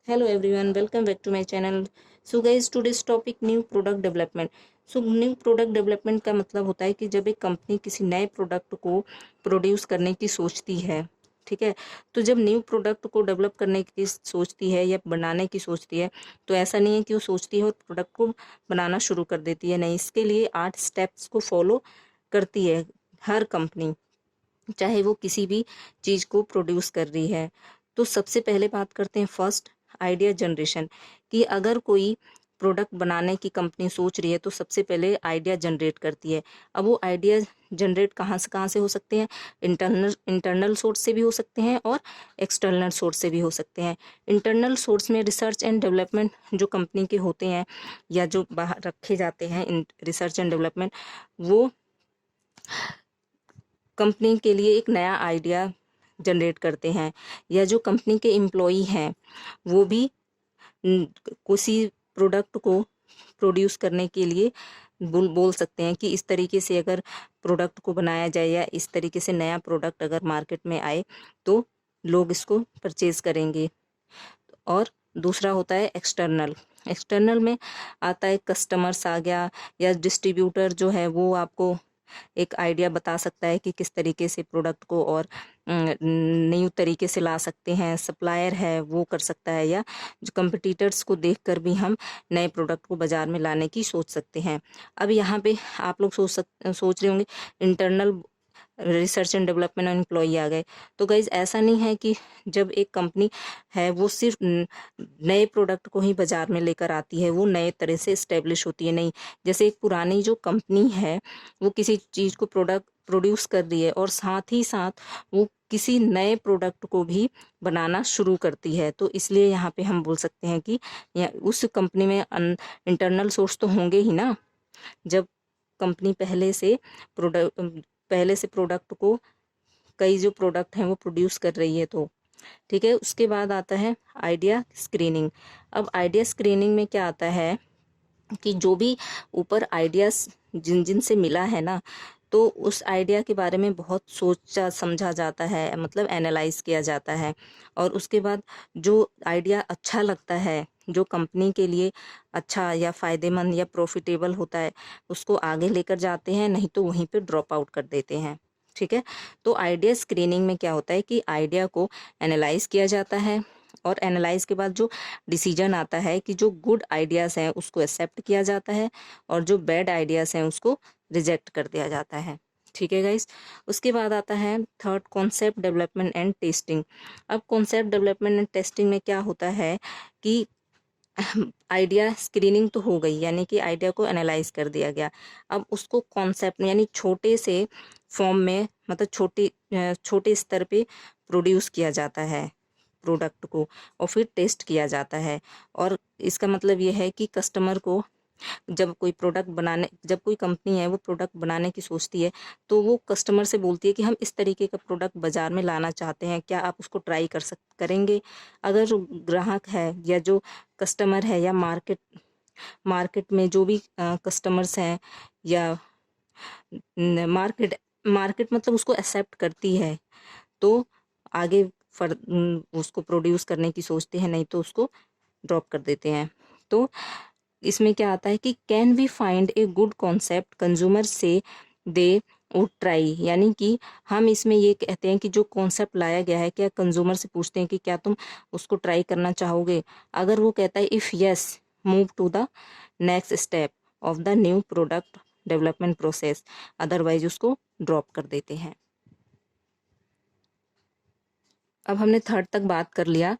Hello everyone, welcome back to my channel. So guys, today's topic new product development. So new product development का मतलब होता है कि जब एक कंपनी किसी नए प्रोडक्ट को प्रोड्यूस करने की सोचती है, ठीक है. तो जब न्यू प्रोडक्ट को डेवलप करने की सोचती है या बनाने की सोचती है, तो ऐसा नहीं है कि वो सोचती है और प्रोडक्ट को बनाना शुरू कर देती है. नहीं, इसके लिए 8 स्टेप्स को फॉलो करती है हर कंपनी, चाहे वो किसी भी चीज़ को प्रोड्यूस कर रही है. तो सबसे पहले बात करते हैं फर्स्ट, आइडिया जनरेशन. कि अगर कोई प्रोडक्ट बनाने की कंपनी सोच रही है तो सबसे पहले आइडिया जनरेट करती है. अब वो आइडिया जनरेट कहाँ से हो सकते हैं? इंटरनल सोर्स से भी हो सकते हैं और एक्सटर्नल सोर्स से भी हो सकते हैं. इंटरनल सोर्स में रिसर्च एंड डेवलपमेंट जो कंपनी के होते हैं या जो बाहर रखे जाते हैं इन रिसर्च एंड डेवलपमेंट, वो कंपनी के लिए एक नया आइडिया जनरेट करते हैं. या जो कंपनी के एम्प्लॉई हैं वो भी किसी प्रोडक्ट को प्रोड्यूस करने के लिए बोल सकते हैं कि इस तरीके से अगर प्रोडक्ट को बनाया जाए या इस तरीके से नया प्रोडक्ट अगर मार्केट में आए तो लोग इसको परचेज करेंगे. और दूसरा होता है एक्सटर्नल. एक्सटर्नल में आता है कस्टमर्स आ गया, या डिस्ट्रीब्यूटर जो है वो आपको एक आइडिया बता सकता है कि किस तरीके से प्रोडक्ट को और न्यू तरीके से ला सकते हैं. सप्लायर है वो कर सकता है, या जो कंपटीटर्स को देखकर भी हम नए प्रोडक्ट को बाजार में लाने की सोच सकते हैं. अब यहाँ पे आप लोग सोच रहे होंगे internal research and development employee आ गए. तो गाइज ऐसा नहीं है कि जब एक कंपनी है वो सिर्फ नए प्रोडक्ट को ही बाजार में लेकर आती है, वो नए तरह से इस्टेब्लिश होती है. नहीं, जैसे एक पुरानी जो कंपनी है वो किसी चीज़ को प्रोडक्ट प्रोड्यूस कर रही है और साथ ही साथ वो किसी नए प्रोडक्ट को भी बनाना शुरू करती है, तो इसलिए यहाँ पे हम बोल सकते हैं कि उस कंपनी में इंटरनल सोर्स तो होंगे ही ना. जब कंपनी पहले से प्रोडक्ट को, कई जो प्रोडक्ट हैं वो प्रोड्यूस कर रही है, तो ठीक है. उसके बाद आता है आइडिया स्क्रीनिंग. अब आइडिया स्क्रीनिंग में क्या आता है कि जो भी ऊपर आइडियाज जिन से मिला है ना, तो उस आइडिया के बारे में बहुत सोचा समझा जाता है, मतलब एनालाइज किया जाता है. और उसके बाद जो आइडिया अच्छा लगता है, जो कंपनी के लिए अच्छा या फ़ायदेमंद या प्रॉफिटेबल होता है, उसको आगे लेकर जाते हैं, नहीं तो वहीं पे ड्रॉप आउट कर देते हैं. ठीक है. तो आइडिया स्क्रीनिंग में क्या होता है कि आइडिया को एनालाइज किया जाता है, और एनालाइज के बाद जो डिसीजन आता है कि जो गुड आइडियाज़ हैं उसको एक्सेप्ट किया जाता है, और जो बैड आइडियाज़ हैं उसको रिजेक्ट कर दिया जाता है. ठीक है गाइस. उसके बाद आता है third, concept development and testing. अब कॉन्सेप्ट डेवलपमेंट एंड टेस्टिंग में क्या होता है कि आइडिया स्क्रीनिंग तो हो गई, यानी कि आइडिया को एनालाइज कर दिया गया. अब उसको कॉन्सेप्ट यानी छोटे से फॉर्म में, मतलब छोटे स्तर पे प्रोड्यूस किया जाता है प्रोडक्ट को, और फिर टेस्ट किया जाता है. और इसका मतलब ये है कि कस्टमर को जब कोई कंपनी है वो प्रोडक्ट बनाने की सोचती है, तो वो कस्टमर से बोलती है कि हम इस तरीके का प्रोडक्ट बाजार में लाना चाहते हैं, क्या आप उसको ट्राई करेंगे. अगर जो ग्राहक है या जो कस्टमर है या मार्केट में जो भी कस्टमर्स हैं, या मार्केट मतलब उसको एक्सेप्ट करती है, तो आगे उसको प्रोड्यूस करने की सोचते हैं, नहीं तो उसको ड्रॉप कर देते हैं. तो इसमें क्या आता है कि can we find a good concept consumer से दे वुड ट्राई. यानी कि हम इसमें ये कहते हैं कि जो कॉन्सेप्ट लाया गया है, क्या कंज्यूमर से पूछते हैं कि क्या तुम उसको ट्राई करना चाहोगे. अगर वो कहता है if yes, move to the next step of the new product development process, otherwise उसको ड्रॉप कर देते हैं. अब हमने थर्ड तक बात कर लिया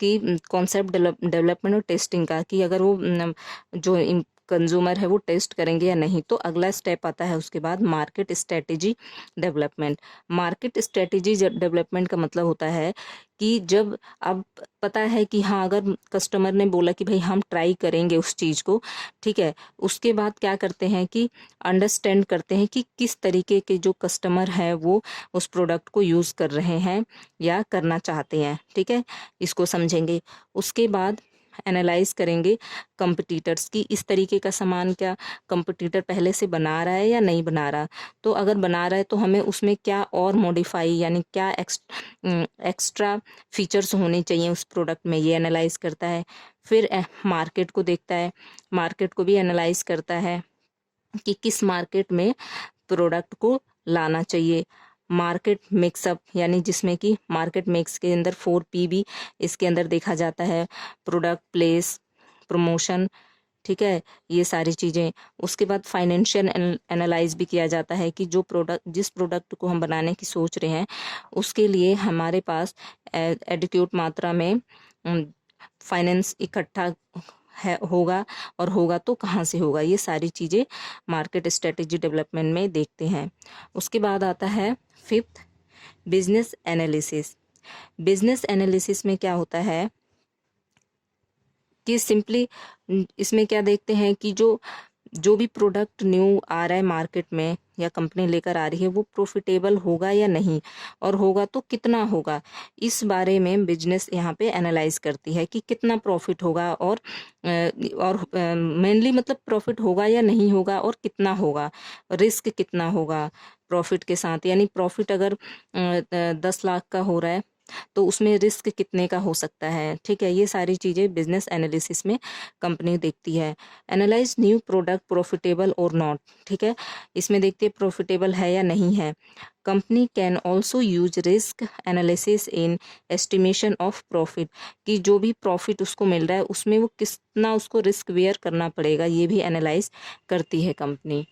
कि कॉन्सेप्ट डेवलपमेंट और टेस्टिंग का, कि अगर वो जो कंज्यूमर है वो टेस्ट करेंगे या नहीं. तो अगला स्टेप आता है उसके बाद market strategy development. Market strategy development का मतलब होता है कि जब अब पता है कि हाँ, अगर कस्टमर ने बोला कि भाई हम ट्राई करेंगे उस चीज़ को, ठीक है, उसके बाद क्या करते हैं कि अंडरस्टैंड करते हैं कि किस तरीके के जो कस्टमर है वो उस प्रोडक्ट को यूज़ कर रहे हैं या करना चाहते हैं. ठीक है, इसको समझेंगे. उसके बाद एनालाइज करेंगे कंपटीटर्स की, इस तरीके का सामान क्या कंपटीटर पहले से बना रहा है या नहीं बना रहा। तो अगर बना रहा है तो हमें उसमें क्या और मॉडिफाई यानी क्या एक्स्ट्रा फीचर्स होने चाहिए उस प्रोडक्ट में, ये एनालाइज करता है। फिर मार्केट को देखता है, मार्केट को भी एनालाइज करता है कि किस मार्केट में प्रोडक्ट को लाना चाहिए। मार्केट मिक्सअप यानी जिसमें कि मार्केट मिक्स के अंदर 4P भी इसके अंदर देखा जाता है, प्रोडक्ट, प्लेस, प्रमोशन, ठीक है, ये सारी चीज़ें। उसके बाद फाइनेंशियल एनालाइज भी किया जाता है कि जिस प्रोडक्ट को हम बनाने की सोच रहे हैं उसके लिए हमारे पास एडिक्यूट मात्रा में फाइनेंस इकट्ठा होगा, और होगा तो कहाँ से होगा, ये सारी चीज़ें मार्केट स्ट्रेटेजी डेवलपमेंट में देखते हैं। उसके बाद आता है 5th business analysis. Business analysis में क्या होता है कि सिंपली इसमें क्या देखते हैं कि जो भी प्रोडक्ट न्यू आ रहा है मार्केट में या कंपनी लेकर आ रही है वो प्रॉफिटेबल होगा या नहीं, और होगा तो कितना होगा, इस बारे में बिजनेस यहाँ पे एनालाइज करती है कि कितना प्रॉफिट होगा, और मेनली मतलब प्रॉफिट होगा या नहीं होगा और कितना होगा, रिस्क कितना होगा प्रॉफिट के साथ। यानी प्रॉफिट अगर 10 लाख का हो रहा है तो उसमें रिस्क कितने का हो सकता है, ठीक है, ये सारी चीज़ें बिजनेस एनालिसिस में कंपनी देखती है। एनालाइज न्यू प्रोडक्ट प्रॉफिटेबल और नॉट, ठीक है, इसमें देखती है प्रॉफिटेबल है या नहीं है। Company can also use risk analysis in estimation of profit, कि जो भी प्रॉफिट उसको मिल रहा है उसमें वो कितना उसको रिस्क वेयर करना पड़ेगा, ये भी एनालाइज करती है कंपनी।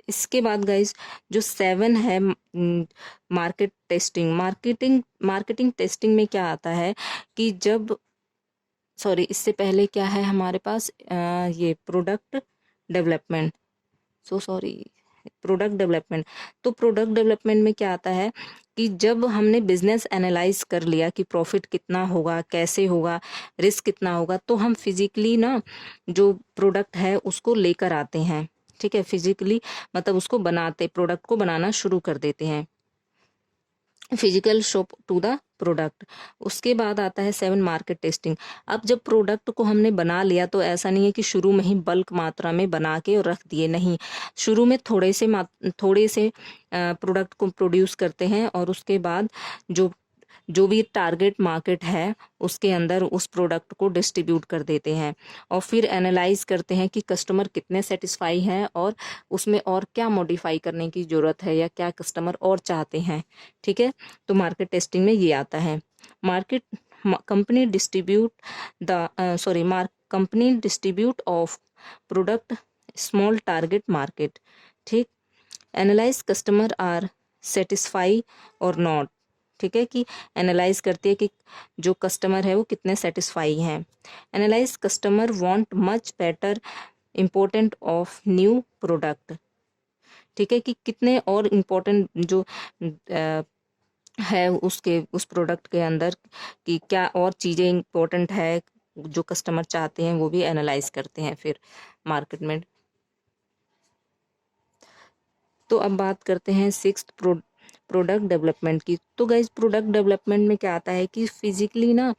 इसके बाद गाइज जो 7 है मार्केट टेस्टिंग। मार्केटिंग टेस्टिंग में क्या आता है कि इससे पहले क्या है हमारे पास ये प्रोडक्ट डेवलपमेंट, प्रोडक्ट डेवलपमेंट। तो प्रोडक्ट डेवलपमेंट में क्या आता है कि जब हमने बिजनेस एनालाइज कर लिया कि प्रॉफिट कितना होगा, कैसे होगा, रिस्क कितना होगा, तो हम फिजिकली ना जो प्रोडक्ट है उसको लेकर आते हैं, ठीक है, फिजिकली मतलब उसको बनाते, प्रोडक्ट को बनाना शुरू कर देते हैं, physical shop to the product. उसके बाद आता है 7 मार्केट टेस्टिंग। अब जब प्रोडक्ट को हमने बना लिया तो ऐसा नहीं है कि शुरू में ही बल्क मात्रा में बना के और रख दिए, नहीं, शुरू में थोड़े से प्रोडक्ट को प्रोड्यूस करते हैं, और उसके बाद जो भी टारगेट मार्केट है उसके अंदर उस प्रोडक्ट को डिस्ट्रीब्यूट कर देते हैं, और फिर एनालाइज करते हैं कि कस्टमर कितने सेटिस्फाई हैं और उसमें और क्या मॉडिफाई करने की ज़रूरत है या क्या कस्टमर और चाहते हैं, ठीक है। तो मार्केट टेस्टिंग में ये आता है। Company distribute of product small target market, ठीक। एनालाइज कस्टमर आर सेटिस्फाई और नॉट, ठीक है, कि एनालाइज करती है कि जो कस्टमर है वो कितने सेटिस्फाई हैं। Analyse customer want much better important of new product, ठीक है, कि कितने और इम्पोर्टेंट जो है उस प्रोडक्ट के अंदर कि क्या और चीज़ें इम्पोर्टेंट है जो कस्टमर चाहते हैं, वो भी एनालाइज करते हैं फिर मार्केट में। तो अब बात करते हैं 6th प्रोडक्ट डेवलपमेंट की। तो गाइज प्रोडक्ट डेवलपमेंट में क्या आता है कि फिजिकली ना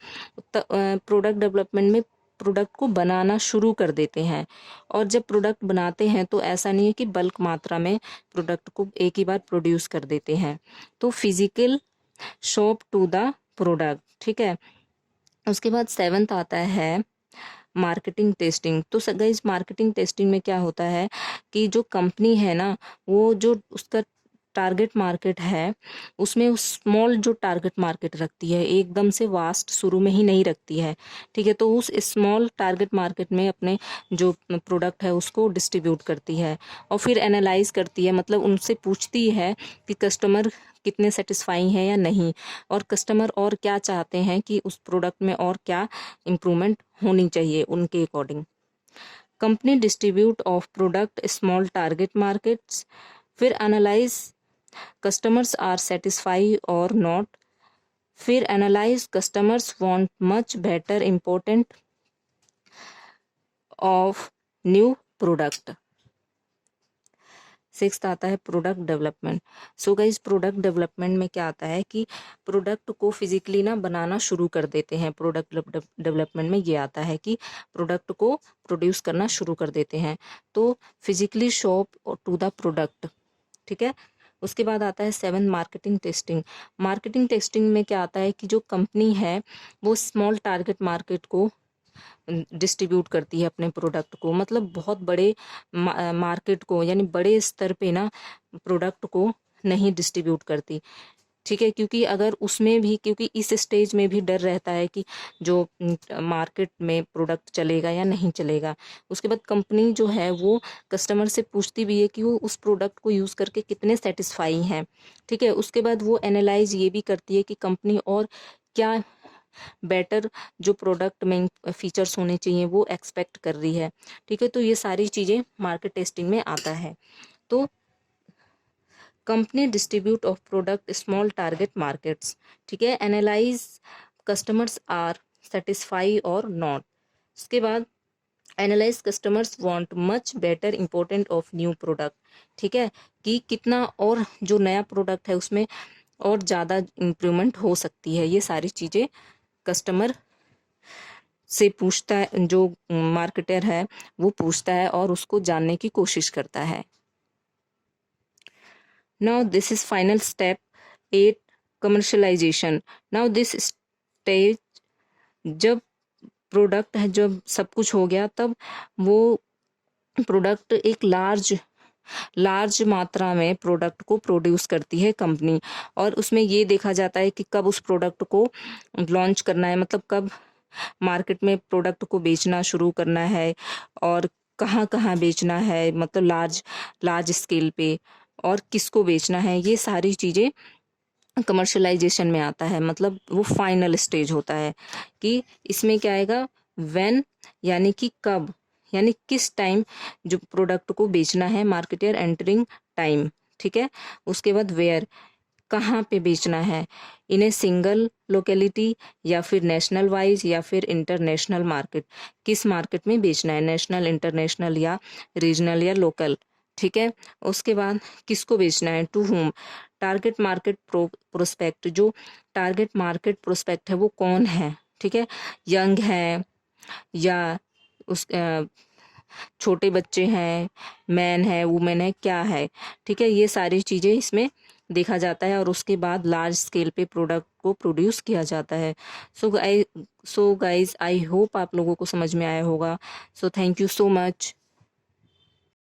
प्रोडक्ट डेवलपमेंट में प्रोडक्ट को बनाना शुरू कर देते हैं, और जब प्रोडक्ट बनाते हैं तो ऐसा नहीं है कि बल्क मात्रा में प्रोडक्ट को एक ही बार प्रोड्यूस कर देते हैं। तो physical shop to the product, ठीक है। उसके बाद 7th आता है मार्केटिंग टेस्टिंग। तो गाइस मार्केटिंग टेस्टिंग में क्या होता है कि जो कंपनी है ना वो जो उसका टारगेट मार्केट है उसमें उस स्मॉल जो टारगेट मार्केट रखती है, एकदम से वास्ट शुरू में ही नहीं रखती है, ठीक है। तो उस स्मॉल टारगेट मार्केट में अपने जो प्रोडक्ट है उसको डिस्ट्रीब्यूट करती है, और फिर एनालाइज करती है, मतलब उनसे पूछती है कि कस्टमर कितने सेटिस्फाई हैं या नहीं, और कस्टमर और क्या चाहते हैं कि उस प्रोडक्ट में और क्या इम्प्रूवमेंट होनी चाहिए उनके according. Company distribute of product small target markets, फिर एनालाइज कस्टमर्स आर सेटिस्फाई और नॉट, फिर analyse customers want much better important of new product. Sixth आता है product development. So guys product development में क्या आता है कि प्रोडक्ट को फिजिकली ना बनाना शुरू कर देते हैं। प्रोडक्ट डेवलपमेंट में ये आता है कि प्रोडक्ट को प्रोड्यूस करना शुरू कर देते हैं। तो physically shop to the product, ठीक है। उसके बाद आता है 7 मार्केटिंग टेस्टिंग। मार्केटिंग टेस्टिंग में क्या आता है कि जो कंपनी है वो स्मॉल टारगेट मार्केट को डिस्ट्रीब्यूट करती है अपने प्रोडक्ट को, मतलब बहुत बड़े मार्केट को यानी बड़े स्तर पे ना प्रोडक्ट को नहीं डिस्ट्रीब्यूट करती, ठीक है। क्योंकि अगर उसमें भी, क्योंकि इस स्टेज में भी डर रहता है कि जो मार्केट में प्रोडक्ट चलेगा या नहीं चलेगा। उसके बाद कंपनी जो है वो कस्टमर से पूछती भी है कि वो उस प्रोडक्ट को यूज़ करके कितने सेटिस्फाई हैं, ठीक है। उसके बाद वो एनालाइज ये भी करती है कि कंपनी और क्या बेटर जो प्रोडक्ट में फीचर्स होने चाहिए वो एक्सपेक्ट कर रही है, ठीक है। तो ये सारी चीज़ें मार्केट टेस्टिंग में आता है। तो company distribute of product small target markets, ठीक है। एनालाइज कस्टमर्स आर सेटिस्फाई और नॉट। उसके बाद analyse customers want much better important of new product, ठीक है, कि कितना और जो नया प्रोडक्ट है उसमें और ज़्यादा इम्प्रूवमेंट हो सकती है। ये सारी चीज़ें कस्टमर से पूछता है, जो मार्केटर है वो पूछता है और उसको जानने की कोशिश करता है। Now this is final step 8 commercialization. Now this stage जब प्रोडक्ट है, जब सब कुछ हो गया तब वो प्रोडक्ट एक लार्ज मात्रा में प्रोडक्ट को प्रोड्यूस करती है कंपनी। और उसमें ये देखा जाता है कि कब उस प्रोडक्ट को लॉन्च करना है, मतलब कब मार्केट में प्रोडक्ट को बेचना शुरू करना है और कहाँ कहाँ बेचना है, मतलब लार्ज स्केल पे, और किसको बेचना है। ये सारी चीज़ें कमर्शलाइजेशन में आता है, मतलब वो फाइनल स्टेज होता है कि इसमें क्या आएगा, व्हेन यानी कि कब, यानी किस टाइम जो प्रोडक्ट को बेचना है, मार्केटर एंटरिंग टाइम, ठीक है। उसके बाद वेयर, कहाँ पे बेचना है, इन ए सिंगल लोकेलिटी या फिर नेशनल वाइज या फिर इंटरनेशनल मार्केट, किस मार्केट में बेचना है, नेशनल, इंटरनेशनल या रीजनल या लोकल, ठीक है। उसके बाद किसको बेचना है, to whom, target market prospect, जो टारगेट मार्केट प्रोस्पेक्ट है वो कौन है, ठीक है, यंग है या उस छोटे बच्चे हैं, मैन है, वुमेन है, क्या है, ठीक है। ये सारी चीज़ें इसमें देखा जाता है और उसके बाद लार्ज स्केल पे प्रोडक्ट को प्रोड्यूस किया जाता है। सो गाइज आई होप आप लोगों को समझ में आया होगा। So thank you so much.